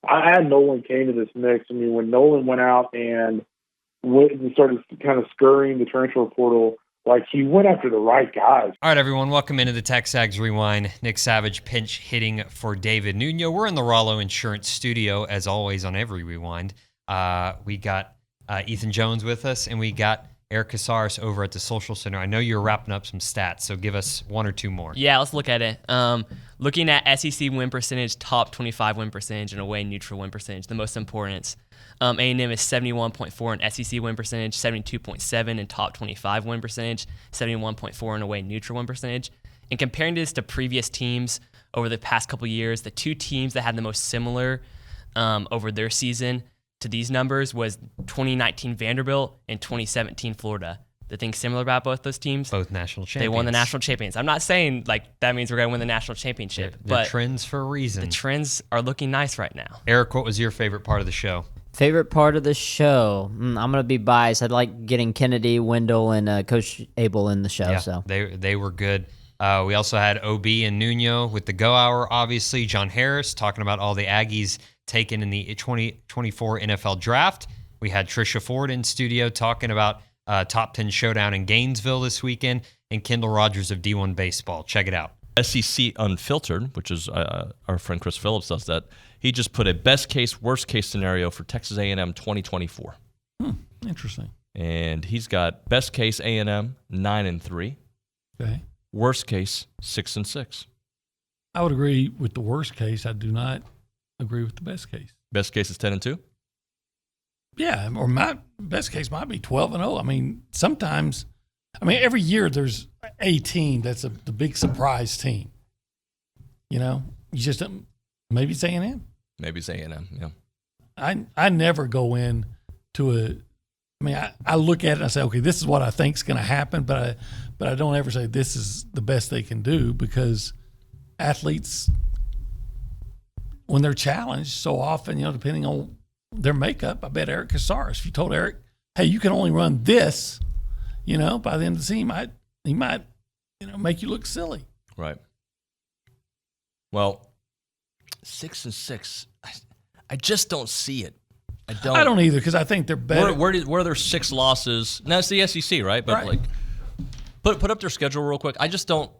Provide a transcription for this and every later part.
I had Nolan Cain to this mix. I mean, when Nolan went out and started kind of scurrying the transfer portal, like, he went after the right guys. All right, everyone, welcome into the TexAgs Rewind. Nick Savage pinch hitting for David Nuno. We're in the Rollo Insurance Studio, as always, on every Rewind. We got Ethan Jones with us, and we got Eric Casares over at the Social Center. I know you're wrapping up some stats, so give us one or two more. Yeah, let's look at it. Looking at SEC win percentage, top 25 win percentage, and away neutral win percentage, the most important. A&M is 71.4 in SEC win percentage, 72.7 in top 25 win percentage, 71.4 in away neutral win percentage. And comparing this to previous teams over the past couple years, the two teams that had the most similar over their season to these numbers was 2019 Vanderbilt and 2017 Florida. The thing similar about both those teams, both national champions. They won the national champions. I'm not saying like that means we're going to win the national championship, but trends for a reason. The trends are looking nice right now. Eric, what was your favorite part of the show? Favorite part of the show? I'm going to be biased. I'd like getting Kennedy, Wendell, and Coach Abel in the show. Yeah, so they were good. We also had OB and Nuno with the Go Hour, obviously. John Harris talking about all the Aggies taken in the 2024 NFL Draft. We had Trisha Ford in studio talking about top 10 showdown in Gainesville this weekend, and Kendall Rogers of D1 Baseball. Check it out. SEC Unfiltered, which is our friend Chris Phillips does that. He just put a best case, worst case scenario for Texas A&M 2024. Interesting. And he's got best case A&M 9-3. Okay. Worst case 6-6. I would agree with the worst case. I do not agree with the best case. Best case is 10-2. Yeah, or my best case might be 12-0. I mean, sometimes, every year there's a team that's the big surprise team. You know, you just maybe it's A&M. Maybe it's A&M. Yeah. I never go in to I look at it and I say, okay, this is what I think is going to happen, but I don't ever say this is the best they can do, because athletes, when they're challenged so often, depending on their makeup, I bet Eric Casares, if you told Eric, hey, you can only run this, by the end of the season, he might make you look silly. Right. Well, 6-6, I just don't see it. I don't either, because I think they're better. Where are their 6 losses? Now it's the SEC, right? But right. Put up their schedule real quick. I just don't.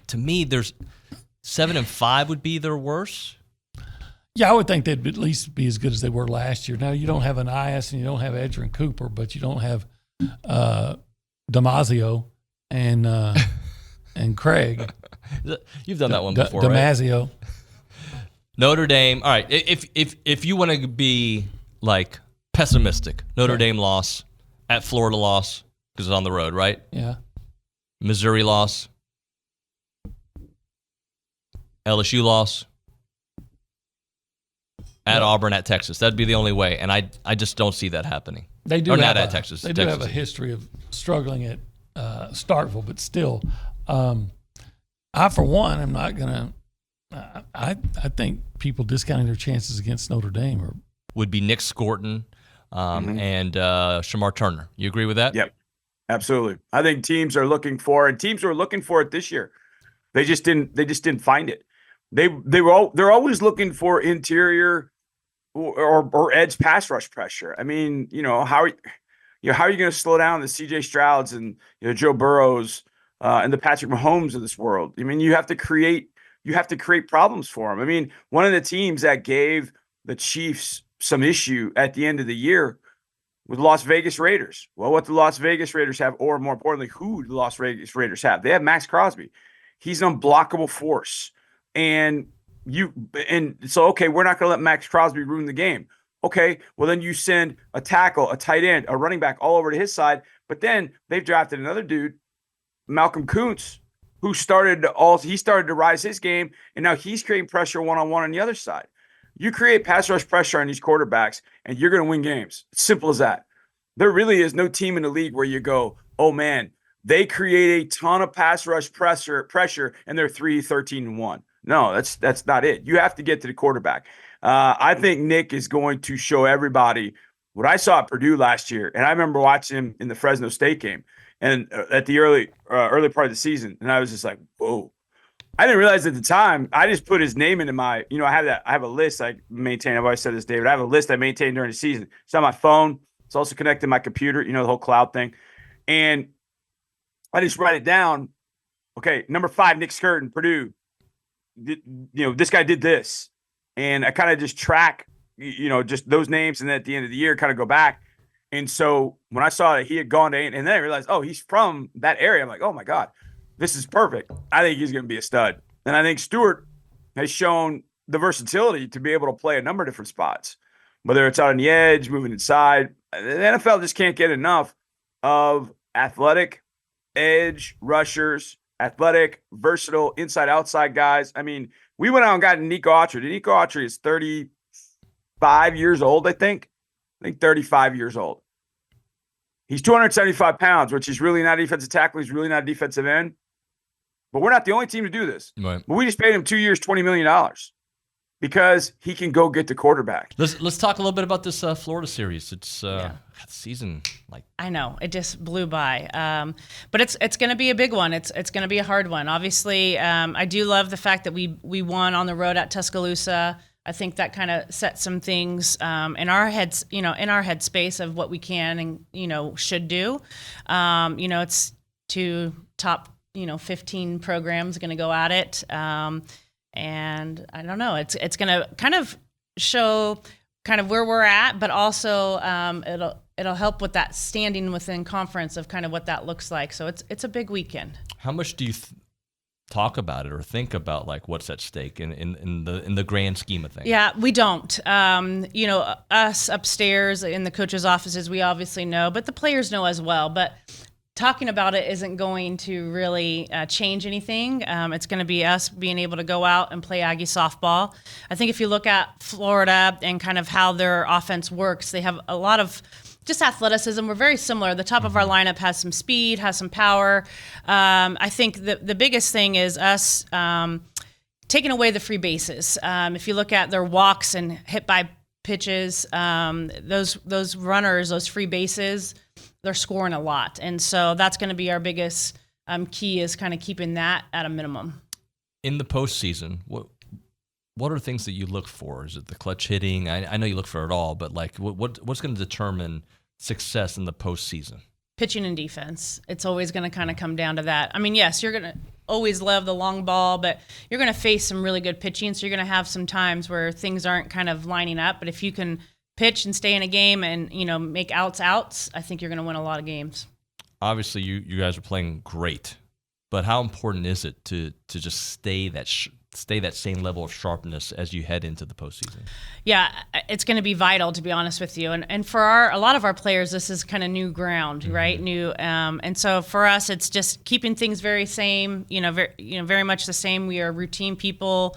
To me, there's 7-5 would be their worst. Yeah, I would think they'd at least be as good as they were last year. Now you don't have Anias and you don't have Edgerrin Cooper, but you don't have Damasio and Craig. You've done that one before, Damasio. Right? Notre Dame. All right, if you want to be like pessimistic, Notre Dame loss, at Florida loss because it's on the road, right? Yeah. Missouri loss, LSU loss, at Auburn, at Texas. That'd be the only way, and I just don't see that happening. They do or have not at Texas. They Texas. do have a history of struggling at Starkville, but still, I for one am not gonna. I think people discounting their chances against Notre Dame would be Nick Scorton and Shamar Turner. You agree with that? Yep, absolutely. I think teams are looking for, and teams were looking for it this year. They just didn't find it. They're always looking for interior or edge pass rush pressure. How are you going to slow down the C.J. Strouds and Joe Burrows and the Patrick Mahomes of this world? You have to create problems for them. One of the teams that gave the Chiefs some issue at the end of the year was the Las Vegas Raiders. Well, what the Las Vegas Raiders have, or more importantly, who the Las Vegas Raiders have? They have Max Crosby. He's an unblockable force. And so, okay, we're not going to let Max Crosby ruin the game. Okay, well, then you send a tackle, a tight end, a running back all over to his side. But then they've drafted another dude, Malcolm Kuntz, who started to rise his game, and now he's creating pressure one-on-one on the other side. You create pass rush pressure on these quarterbacks, and you're going to win games. It's simple as that. There really is no team in the league where you go, oh, man, they create a ton of pass rush pressure, and they're 13-1. No, that's not it. You have to get to the quarterback. I think Nick is going to show everybody what I saw at Purdue last year, and I remember watching him in the Fresno State game and at the early part of the season, and I was just like, whoa, I didn't realize at the time. I just put his name into my, I have a list I maintain. I've always said this, David. I have a list I maintain during the season. It's on my phone. It's also connected to my computer, the whole cloud thing. And I just write it down. Okay, number 5, Nick Skirton, Purdue. This guy did this. And I kind of just track, just those names. And then at the end of the year, kind of go back. And so when I saw that he had gone to, and then I realized, oh, he's from that area. I'm like, oh my God, this is perfect. I think he's going to be a stud. And I think Stewart has shown the versatility to be able to play a number of different spots, whether it's out on the edge, moving inside. The NFL just can't get enough of athletic edge rushers, athletic, versatile, inside, outside guys. I mean, we went out and got Nico Autry. Nico Autry is 35 years old, I think 35 years old. He's 275 pounds, which is really not a defensive tackle. He's really not a defensive end. But we're not the only team to do this. Right. But we just paid him 2 years, $20 million because he can go get the quarterback. Let's talk a little bit about this Florida series. It's season I know it just blew by, but it's going to be a big one. It's going to be a hard one. Obviously, I do love the fact that we won on the road at Tuscaloosa. I think that kind of set some things in our heads, in our headspace of what we can and should do. It's 2 top 15 programs going to go at it, and I don't know. It's going to kind of show kind of where we're at, but also it'll help with that standing within conference of kind of what that looks like. So it's a big weekend. How much do you talk about it or think about what's at stake in the grand scheme of things? Yeah, we don't. Us upstairs in the coaches' offices, we obviously know, but the players know as well. But talking about it isn't going to really change anything. It's going to be us being able to go out and play Aggie softball. I think if you look at Florida and kind of how their offense works, they have a lot of just athleticism. We're very similar. The top of our lineup has some speed, has some power. I think the biggest thing is us taking away the free bases. If you look at their walks and hit by pitches, those runners, those free bases, they're scoring a lot. And so that's going to be our biggest key, is kind of keeping that at a minimum. In the postseason, what are things that you look for? Is it the clutch hitting? I know you look for it all, but what's going to determine success in the postseason? Pitching and defense. It's always going to kind of come down to that. I mean, yes, you're going to always love the long ball, but you're going to face some really good pitching. So you're going to have some times where things aren't kind of lining up. But if you can pitch and stay in a game and, make outs, I think you're going to win a lot of games. Obviously, you guys are playing great, but how important is it to just stay that same level of sharpness as you head into the postseason? Yeah, it's going to be vital, to be honest with you. And for a lot of our players, this is kind of new ground, right? New, and so for us, it's just keeping things very same. Very much the same. We are routine people,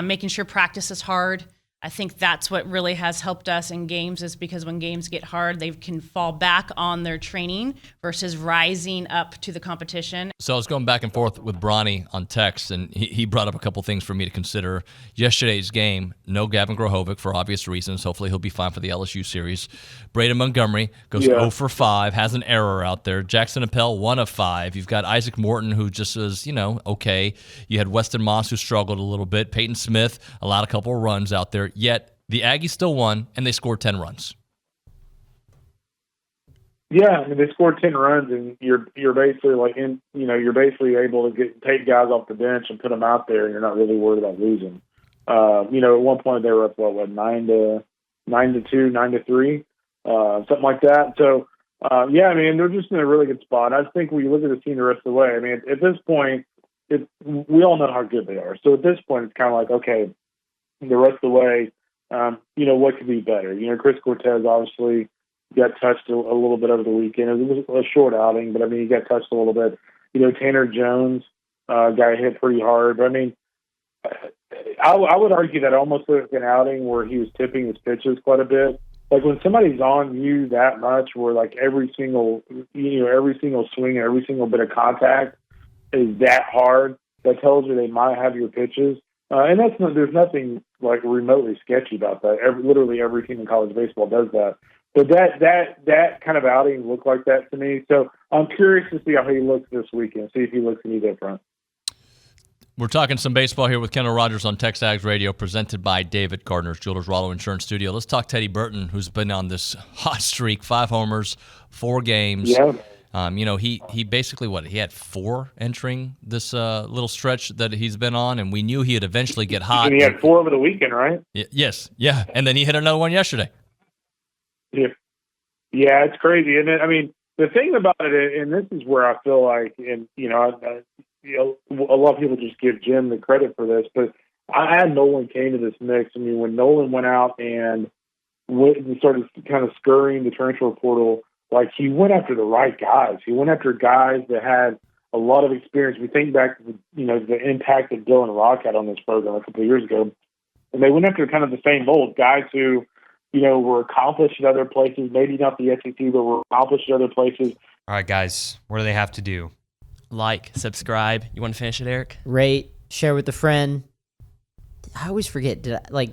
making sure practice is hard. I think that's what really has helped us in games, is because when games get hard, they can fall back on their training versus rising up to the competition. So I was going back and forth with Bronny on text, and he brought up a couple things for me to consider. Yesterday's game, no Gavin Grohovic for obvious reasons. Hopefully he'll be fine for the LSU series. Braden Montgomery goes 0 for 5, has an error out there. Jackson Appel, 1 of 5. You've got Isaac Morton, who just was, okay. You had Weston Moss, who struggled a little bit. Peyton Smith allowed a couple of runs out there. Yet the Aggies still won, and they scored 10 runs. Yeah, I mean, they scored 10 runs, and you're basically you're basically able to take guys off the bench and put them out there, and you're not really worried about losing. At one point they were up 9-2, 9-3, something like that. So I mean, they're just in a really good spot. I think when you look at the team the rest of the way, I mean, at this point, we all know how good they are. So at this point, it's kind of like, okay, the rest of the way, what could be better? Chris Cortez obviously got touched a little bit over the weekend. It was a short outing, but I mean, he got touched a little bit. Tanner Jones got hit pretty hard. But I mean, I would argue that almost like an outing where he was tipping his pitches quite a bit. Like when somebody's on you that much, where like every single swing, every single bit of contact is that hard, that tells you they might have your pitches. And there's nothing like remotely sketchy about that. Literally every team in college baseball does that. But that kind of outing looked like that to me. So I'm curious to see how he looks this weekend, see if he looks any different. We're talking some baseball here with Kendall Rogers on TexAgs Radio, presented by David Gardner's Jewelers Rollo Insurance Studio. Let's talk Teddy Burton, who's been on this hot streak, 5 homers, 4 games. Yeah. He basically, he had 4 entering this little stretch that he's been on, and we knew he'd eventually get hot. And he had 4 over the weekend, right? Yes, yeah, and then he hit another one yesterday. Yeah, it's crazy, isn't it? I mean, the thing about it, and this is where I feel like, and a lot of people just give Jim the credit for this, but I had Nolan came to this mix. I mean, when Nolan went out and started kind of scurrying the transfer portal, like he went after the right guys. He went after guys that had a lot of experience. We think back to the impact that Dylan Rock had on this program a couple of years ago, and they went after kind of the same mold, guys who were accomplished at other places, maybe not the SEC, but were accomplished at other places. All right, guys, what do they have to do? Like, subscribe. You want to finish it, Eric? Rate, share with a friend. I always forget.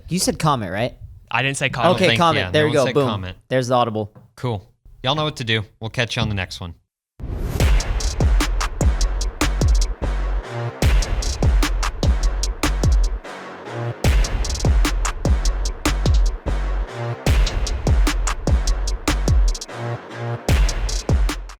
You said comment, right? I didn't say comment. Okay, comment. There no we go. one said Boom. comment. There's the audible. Cool. Y'all know what to do. We'll catch you on the next one.